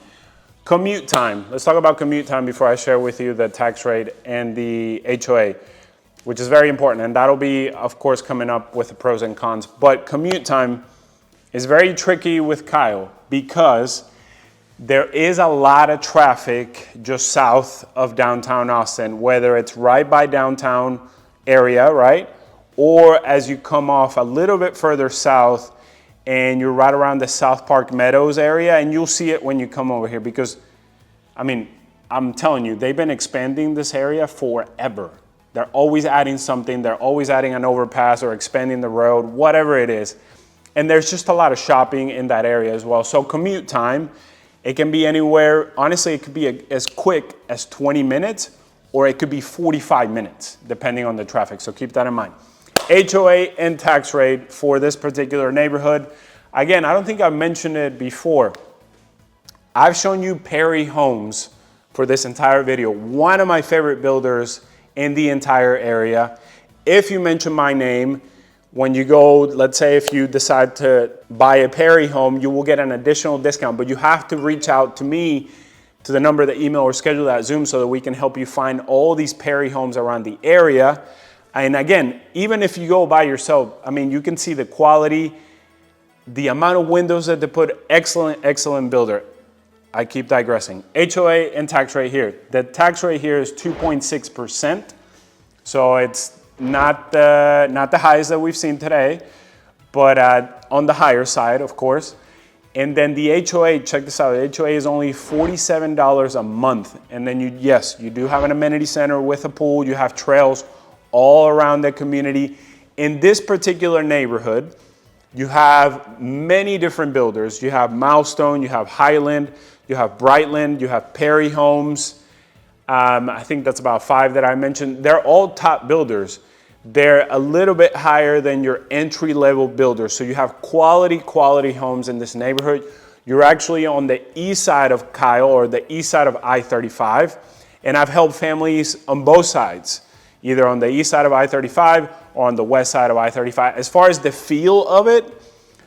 Commute time. Let's talk about commute time before I share with you the tax rate and the HOA, which is very important. And that'll be, of course, coming up with the pros and cons. But commute time is very tricky with Kyle because there is a lot of traffic just south of downtown Austin, whether it's right by downtown area, right? Or as you come off a little bit further south and you're right around the South Park Meadows area, and you'll see it when you come over here because, I mean, I'm telling you, they've been expanding this area forever. They're always adding something. They're always adding an overpass or expanding the road, whatever it is. And there's just a lot of shopping in that area as well. So commute time, it can be anywhere. Honestly, it could be as quick as 20 minutes or it could be 45 minutes, depending on the traffic. So keep that in mind. HOA and tax rate for this particular neighborhood. Again, I don't think I've mentioned it before. I've shown you Perry Homes for this entire video. One of my favorite builders in the entire area. If you mention my name, when you go, let's say if you decide to buy a Perry home, you will get an additional discount, but you have to reach out to me to the number, the email, or schedule that Zoom so that we can help you find all these Perry homes around the area. And again, even if you go by yourself, I mean, you can see the quality, the amount of windows that they put, excellent builder. I keep digressing. HOA and tax rate here. The tax rate here is 2.6%. So it's not the highest that we've seen today, but on the higher side, of course. And then the HOA, check this out, the HOA is only $47 a month. And then you do have an amenity center with a pool, you have trails all around the community. In this particular neighborhood, you have many different builders. You have Milestone, you have Highland, you have Brightland, you have Perry Homes. I think that's about 5 that I mentioned. They're all top builders. They're a little bit higher than your entry-level builders. So you have quality homes in this neighborhood. You're actually on the east side of Kyle or the east side of I-35. And I've helped families on both sides, either on the east side of I-35 or on the west side of I-35. As far as the feel of it,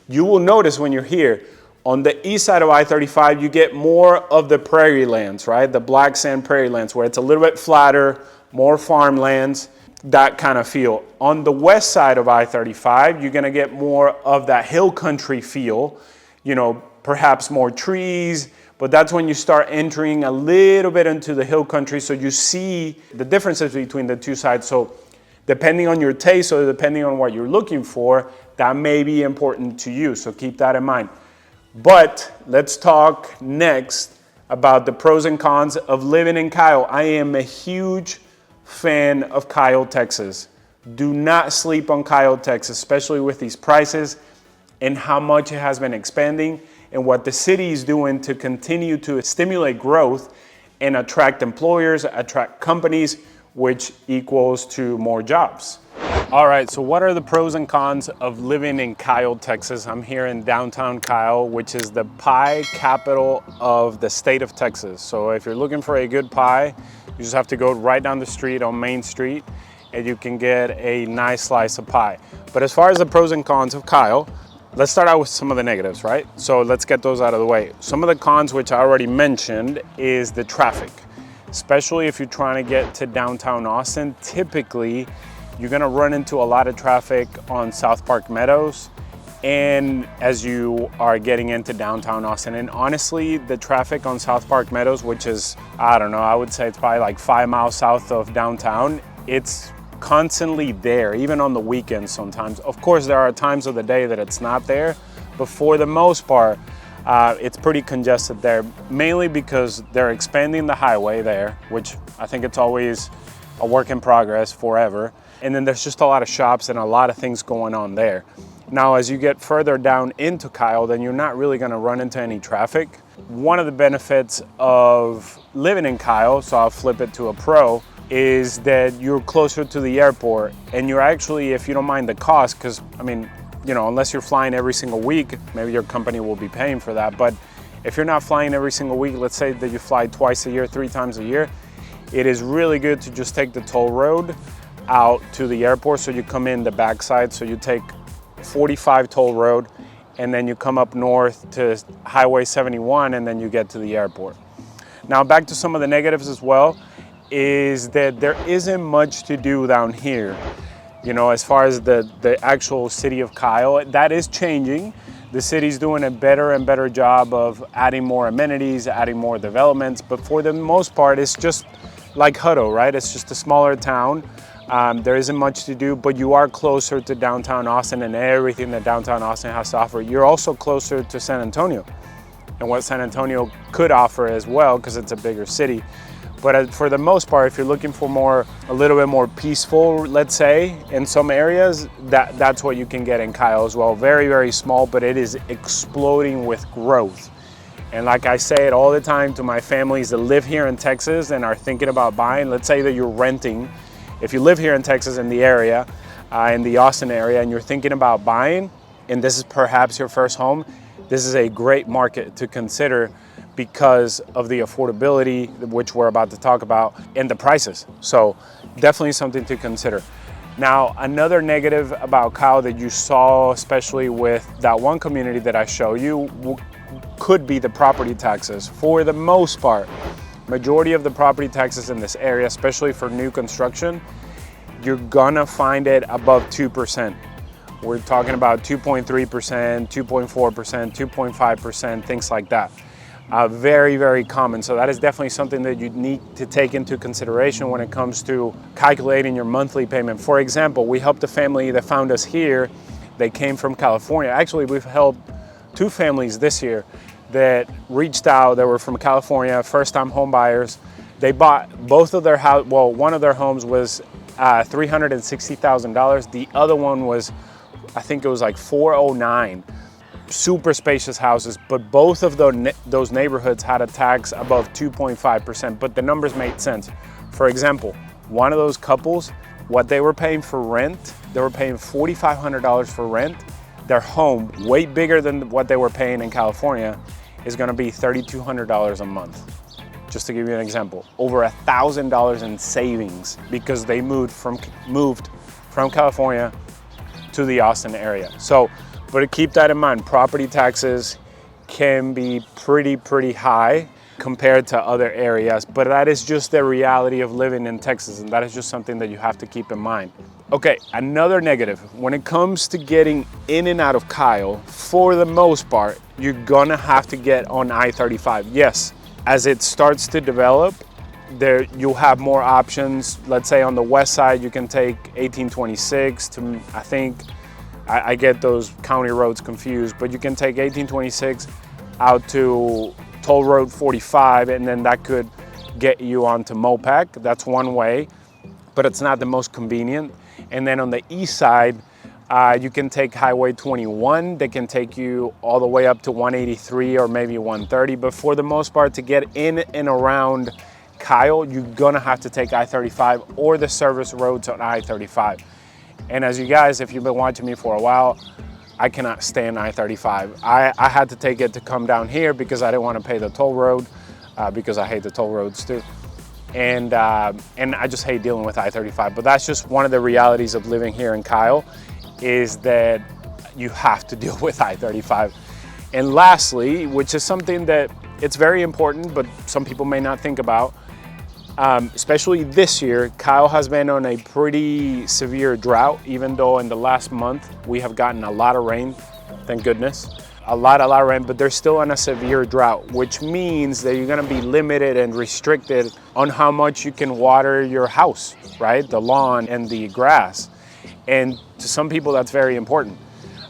you will notice when you're here, on the east side of I-35, you get more of the prairie lands, right? The black sand prairie lands where it's a little bit flatter, more farmlands, that kind of feel. On the west side of I-35, you're gonna get more of that hill country feel, you know, perhaps more trees, but that's when you start entering a little bit into the hill country, so you see the differences between the two sides. So depending on your taste or depending on what you're looking for, that may be important to you, so keep that in mind. But let's talk next about the pros and cons of living in Kyle. I am a huge fan of Kyle, Texas. Do not sleep on Kyle, Texas, especially with these prices and how much it has been expanding and what the city is doing to continue to stimulate growth and attract employers, attract companies, which equals to more jobs. All right, so what are the pros and cons of living in Kyle, Texas? I'm here in downtown Kyle, which is the pie capital of the state of Texas. So if you're looking for a good pie, you just have to go right down the street on Main Street and you can get a nice slice of pie. But as far as the pros and cons of Kyle, let's start out with some of the negatives, right? So let's get those out of the way. Some of the cons, which I already mentioned, is the traffic. Especially if you're trying to get to downtown Austin, typically you're gonna run into a lot of traffic on South Park Meadows and as you are getting into downtown Austin. And honestly, the traffic on South Park Meadows, which is, I don't know, I would say it's probably like 5 miles south of downtown, it's constantly there, even on the weekends sometimes. Of course, there are times of the day that it's not there, but for the most part, it's pretty congested there, mainly because they're expanding the highway there, which I think it's always a work in progress forever. And then there's just a lot of shops and a lot of things going on there. Now, as you get further down into Kyle, then you're not really gonna run into any traffic. One of the benefits of living in Kyle, so I'll flip it to a pro, is that you're closer to the airport and you're actually, if you don't mind the cost, because I mean, you know, unless you're flying every single week, maybe your company will be paying for that. But if you're not flying every single week, let's say that you fly twice a year, 3 times a year, it is really good to just take the toll road out to the airport. So you come in the backside, so you take 45 toll road and then you come up north to Highway 71 and then you get to the airport. Now back to some of the negatives as well, is that there isn't much to do down here. You know, as far as the actual city of Kyle, that is changing. The city's doing a better and better job of adding more amenities, adding more developments, but for the most part, it's just like Hutto, right? It's just a smaller town. There isn't much to do, but you are closer to downtown Austin and everything that downtown Austin has to offer. You're also closer to San Antonio and what San Antonio could offer as well, because it's a bigger city. But for the most part, if you're looking for a little bit more peaceful, let's say, in some areas, that's what you can get in Kyle as well. Very, very small, but it is exploding with growth. And like I say it all the time to my families that live here in Texas and are thinking about buying, let's say that you're renting. If you live here in Texas in the area, in the Austin area, and you're thinking about buying, and this is perhaps your first home, this is a great market to consider because of the affordability, which we're about to talk about, and the prices. So definitely something to consider. Now, another negative about Kyle that you saw, especially with that one community that I show you, could be the property taxes. For the most part, majority of the property taxes in this area, especially for new construction, you're gonna find it above 2%. We're talking about 2.3%, 2.4%, 2.5%, things like that. Very, very common. So that is definitely something that you need to take into consideration when it comes to calculating your monthly payment. For example, we helped a family that found us here. They came from California. Actually, we've helped 2 families this year that reached out. They were from California, first-time home buyers. They bought both of their house. Well, one of their homes was $360,000. The other one was, I think it was like $409,000. Super spacious houses, but both of those neighborhoods had a tax above 2.5%, but the numbers made sense. For example, one of those couples, what they were paying for rent, they were paying $4,500 for rent. Their home, way bigger than what they were paying in California, is gonna be $3,200 a month. Just to give you an example, over $1,000 in savings because they moved from California to the Austin area. So, but keep that in mind, property taxes can be pretty high compared to other areas, but that is just the reality of living in Texas, and that is just something that you have to keep in mind. Okay, another negative, when it comes to getting in and out of Kyle, for the most part, you're gonna have to get on I-35. Yes, as it starts to develop, you'll have more options. Let's say on the west side, you can take 1826 to, I get those county roads confused, but you can take 1826 out to Toll Road 45, and then that could get you onto Mopac. That's one way, but it's not the most convenient. And then on the east side, you can take Highway 21. That can take you all the way up to 183 or maybe 130. But for the most part, to get in and around Kyle, you're gonna have to take I-35 or the service roads on I-35. And as you guys, if you've been watching me for a while, I cannot stand I-35. I had to take it to come down here because I didn't want to pay the toll road, because I hate the toll roads too. And I just hate dealing with I-35. But that's just one of the realities of living here in Kyle, is that you have to deal with I-35. And lastly, which is something that it's very important, but some people may not think about, especially this year, Kyle has been on a pretty severe drought, even though in the last month we have gotten a lot of rain, thank goodness. A lot of rain, but they're still on a severe drought, which means that you're gonna be limited and restricted on how much you can water your house, right? The lawn and the grass. And to some people, that's very important.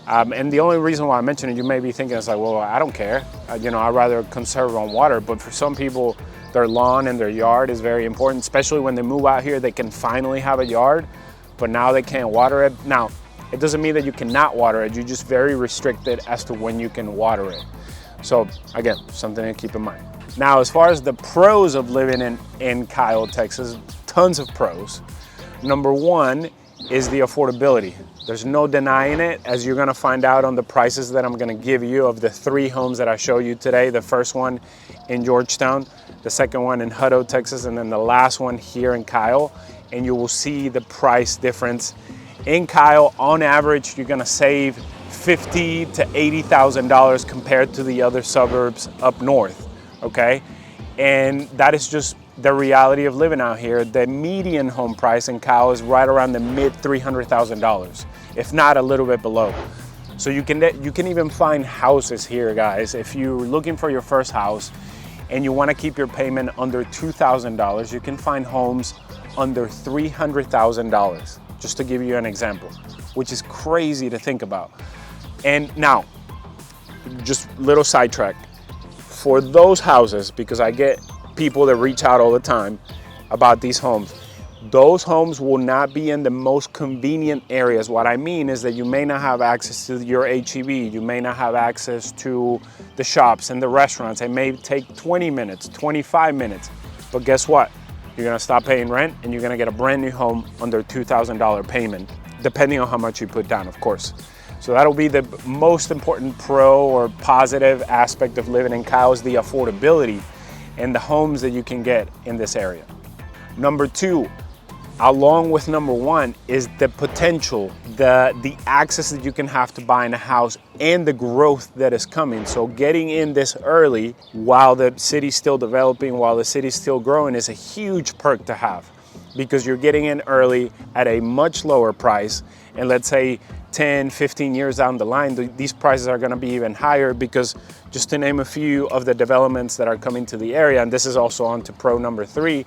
And the only reason why I mention it, you may be thinking, it's like, well, I don't care. I'd rather conserve on water. But for some people, their lawn and their yard is very important, especially when they move out here, they can finally have a yard, but now they can't water it. Now, it doesn't mean that you cannot water it. You're just very restricted as to when you can water it. So again, something to keep in mind. Now, as far as the pros of living in Kyle, Texas, tons of pros. Number one is the affordability. There's no denying it, as you're gonna find out on the prices that I'm gonna give you of the 3 homes that I show you today. The first one in Georgetown, the second one in Hutto, Texas, and then the last one here in Kyle. And you will see the price difference. In Kyle, on average, you're gonna save $50,000 to $80,000 compared to the other suburbs up north, okay? And that is just the reality of living out here. The median home price in Kyle is right around the mid $300,000, if not a little bit below. So you can even find houses here, guys. If you're looking for your first house and you wanna keep your payment under $2,000, you can find homes under $300,000, just to give you an example, which is crazy to think about. And now, just little sidetrack. For those houses, because I get people that reach out all the time about these homes. Those homes will not be in the most convenient areas. What I mean is that you may not have access to your HEB, you may not have access to the shops and the restaurants. It may take 20 minutes, 25 minutes. But guess what? You're gonna stop paying rent and you're gonna get a brand new home under $2,000 payment, depending on how much you put down, of course. So that'll be the most important pro or positive aspect of living in Kyle, is the affordability and the homes that you can get in this area. Number two, along with number one, is the potential, the access that you can have to buying a house and the growth that is coming. So getting in this early while the city's still developing, while the city's still growing, is a huge perk to have, because you're getting in early at a much lower price. And let's say 10, 15 years down the line, these prices are gonna be even higher, because just to name a few of the developments that are coming to the area, and this is also on to pro number three,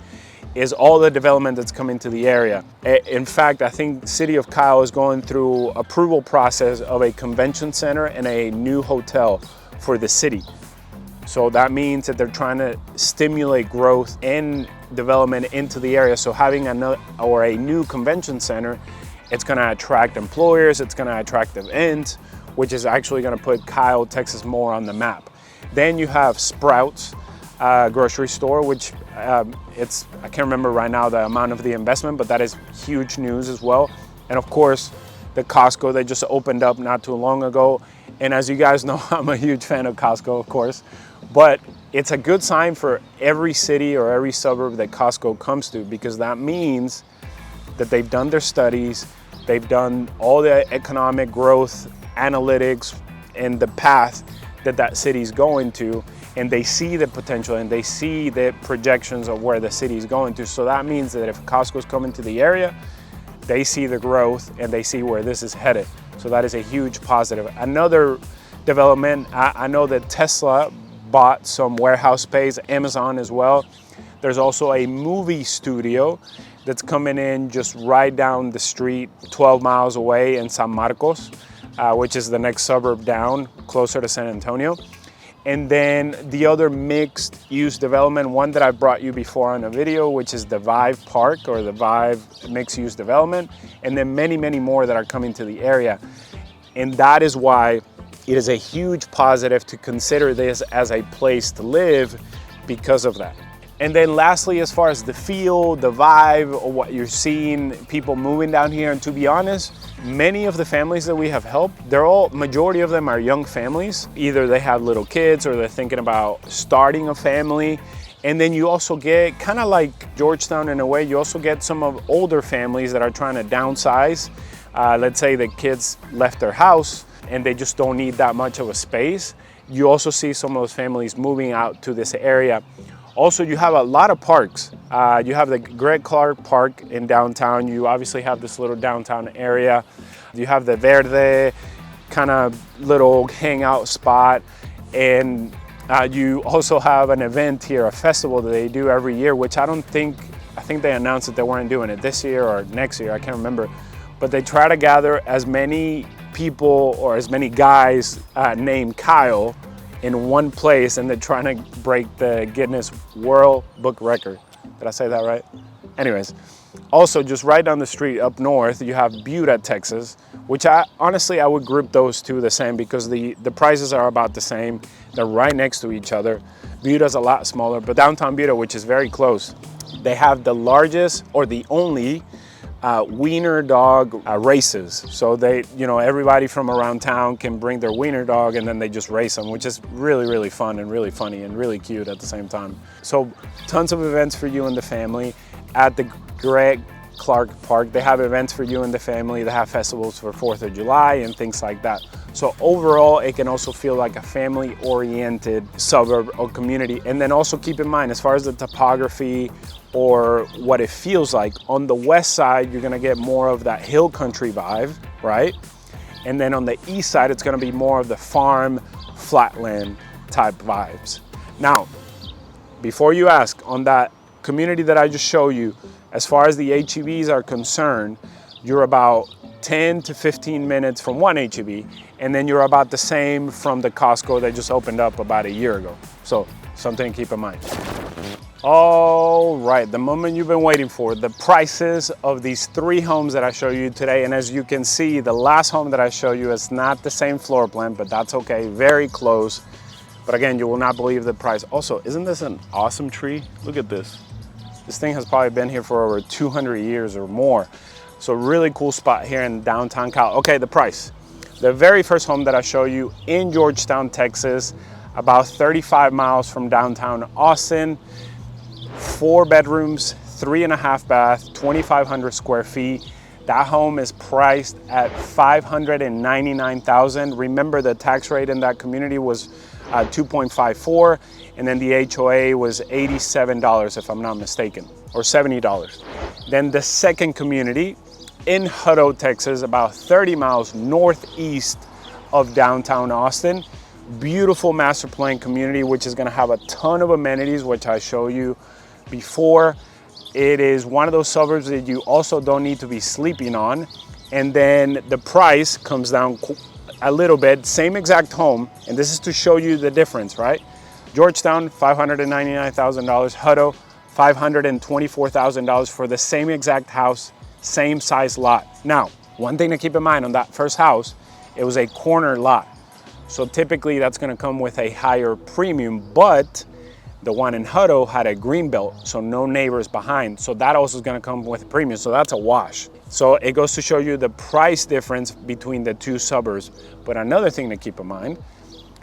is all the development that's coming to the area. In fact, I think City of Kyle is going through approval process of a convention center and a new hotel for the city. So that means that they're trying to stimulate growth and development into the area. So having a new convention center, it's gonna attract employers, it's gonna attract events, which is actually gonna put Kyle, Texas more on the map. Then you have Sprouts grocery store, which I can't remember right now the amount of the investment, but that is huge news as well. And of course, the Costco that just opened up not too long ago. And as you guys know, I'm a huge fan of Costco, of course, but it's a good sign for every city or every suburb that Costco comes to, because that means that they've done their studies, they've done all the economic growth analytics and the path that that city's going to, and they see the potential and they see the projections of where the city is going to. So that means that if Costco's coming to the area, they see the growth and they see where this is headed. So that is a huge positive. Another development, I know that Tesla bought some warehouse space, Amazon as well. There's also a movie studio that's coming in just right down the street, 12 miles away in San Marcos, which is the next suburb down, closer to San Antonio. And then the other mixed use development, one that I brought you before on a video, which is the Vive Park, or the Vive mixed use development, and then many, many more that are coming to the area. And that is why it is a huge positive to consider this as a place to live, because of that. And then lastly, as far as the feel, the vibe, or what you're seeing, people moving down here, and to be honest, many of the families that we have helped, majority of them are young families. Either they have little kids or they're thinking about starting a family. And then you also get, kind of like Georgetown in a way, you also get some of older families that are trying to downsize. Let's say the kids left their house and they just don't need that much of a space. You also see some of those families moving out to this area. Also, you have a lot of parks. You have the Greg Clark Park in downtown. You obviously have this little downtown area. You have the Verde kind of little hangout spot. And you also have an event here, a festival that they do every year, which I think they announced that they weren't doing it this year or next year, I can't remember. But they try to gather as many people or as many guys named Kyle in one place, and they're trying to break the Guinness World Book record. Did I say that right? Anyways, also just right down the street up north, you have Buda, Texas, which I would group those two the same, because the prices are about the same. They're right next to each other. Buda's a lot smaller, but downtown Buda, which is very close, they have the largest or the only wiener dog races. So everybody from around town can bring their wiener dog, and then they just race them, which is really, really fun and really funny and really cute at the same time. So tons of events for you and the family at the Greg Clark Park. They have events for you and the family. They have festivals for 4th of July and things like that. So overall, it can also feel like a family-oriented suburb or community. And then also keep in mind, as far as the topography or what it feels like, on the west side, you're gonna get more of that hill country vibe, right? And then on the east side, it's gonna be more of the farm, flatland type vibes. Now, before you ask, on that community that I just showed you, as far as the HEBs are concerned, you're about 10 to 15 minutes from one HEB, and then you're about the same from the Costco that just opened up about a year ago. So something to keep in mind. All right, the moment you've been waiting for, the prices of these 3 homes that I show you today. And as you can see, the last home that I show you is not the same floor plan, but that's okay, very close. But again, you will not believe the price. Also, isn't this an awesome tree? Look at this. This thing has probably been here for over 200 years or more. So really cool spot here in downtown Cal. Okay, the price. The very first home that I show you in Georgetown, Texas, about 35 miles from downtown Austin. 4 bedrooms, 3.5 bath, 2,500 square feet. That home is priced at $599,000. Remember, the tax rate in that community was 2.54, and then the HOA was $87, if I'm not mistaken, or $70. Then the second community in Hutto, Texas, about 30 miles northeast of downtown Austin. Beautiful master plan community, which is gonna have a ton of amenities, which I show you before. It is one of those suburbs that you also don't need to be sleeping on. And then the price comes down a little bit, same exact home. And this is to show you the difference, right? Georgetown, $599,000. Hutto, $524,000 for the same exact house, same size lot. Now, one thing to keep in mind on that first house, it was a corner lot. So typically that's gonna come with a higher premium, but the one in Hutto had a green belt, so no neighbors behind. So that also is gonna come with a premium, so that's a wash. So it goes to show you the price difference between the 2 suburbs. But another thing to keep in mind,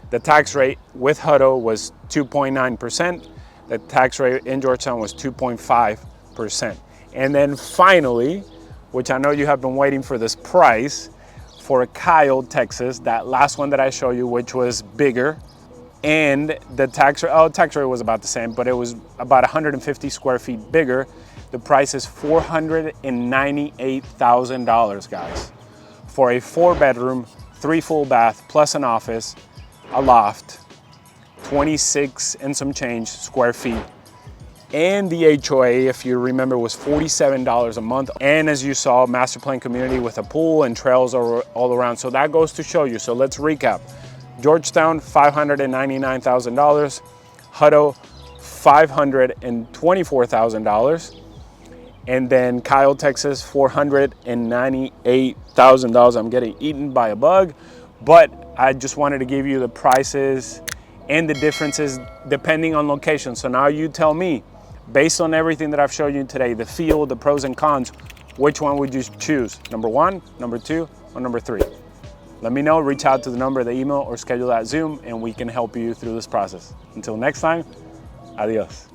the tax rate with Hutto was 2.9%. The tax rate in Georgetown was 2.5%. And then finally, which I know you have been waiting for this price, for Kyle, Texas, that last one that I showed you, which was bigger, and the tax rate was about the same, but it was about 150 square feet bigger. The price is $498,000, guys, for a 4 bedroom, 3 full bath, plus an office, a loft, 26 and some change square feet. And the HOA, if you remember, was $47 a month. And as you saw, master plan community with a pool and trails all around. So that goes to show you. So let's recap. Georgetown, $599,000. Hutto, $524,000. And then Kyle, Texas, $498,000. I'm getting eaten by a bug, but I just wanted to give you the prices and the differences depending on location. So now you tell me, based on everything that I've shown you today, the feel, the pros and cons, which one would you choose? Number 1, number 2, or number 3? Let me know, reach out to the number, the email, or schedule that Zoom, and we can help you through this process. Until next time, adios.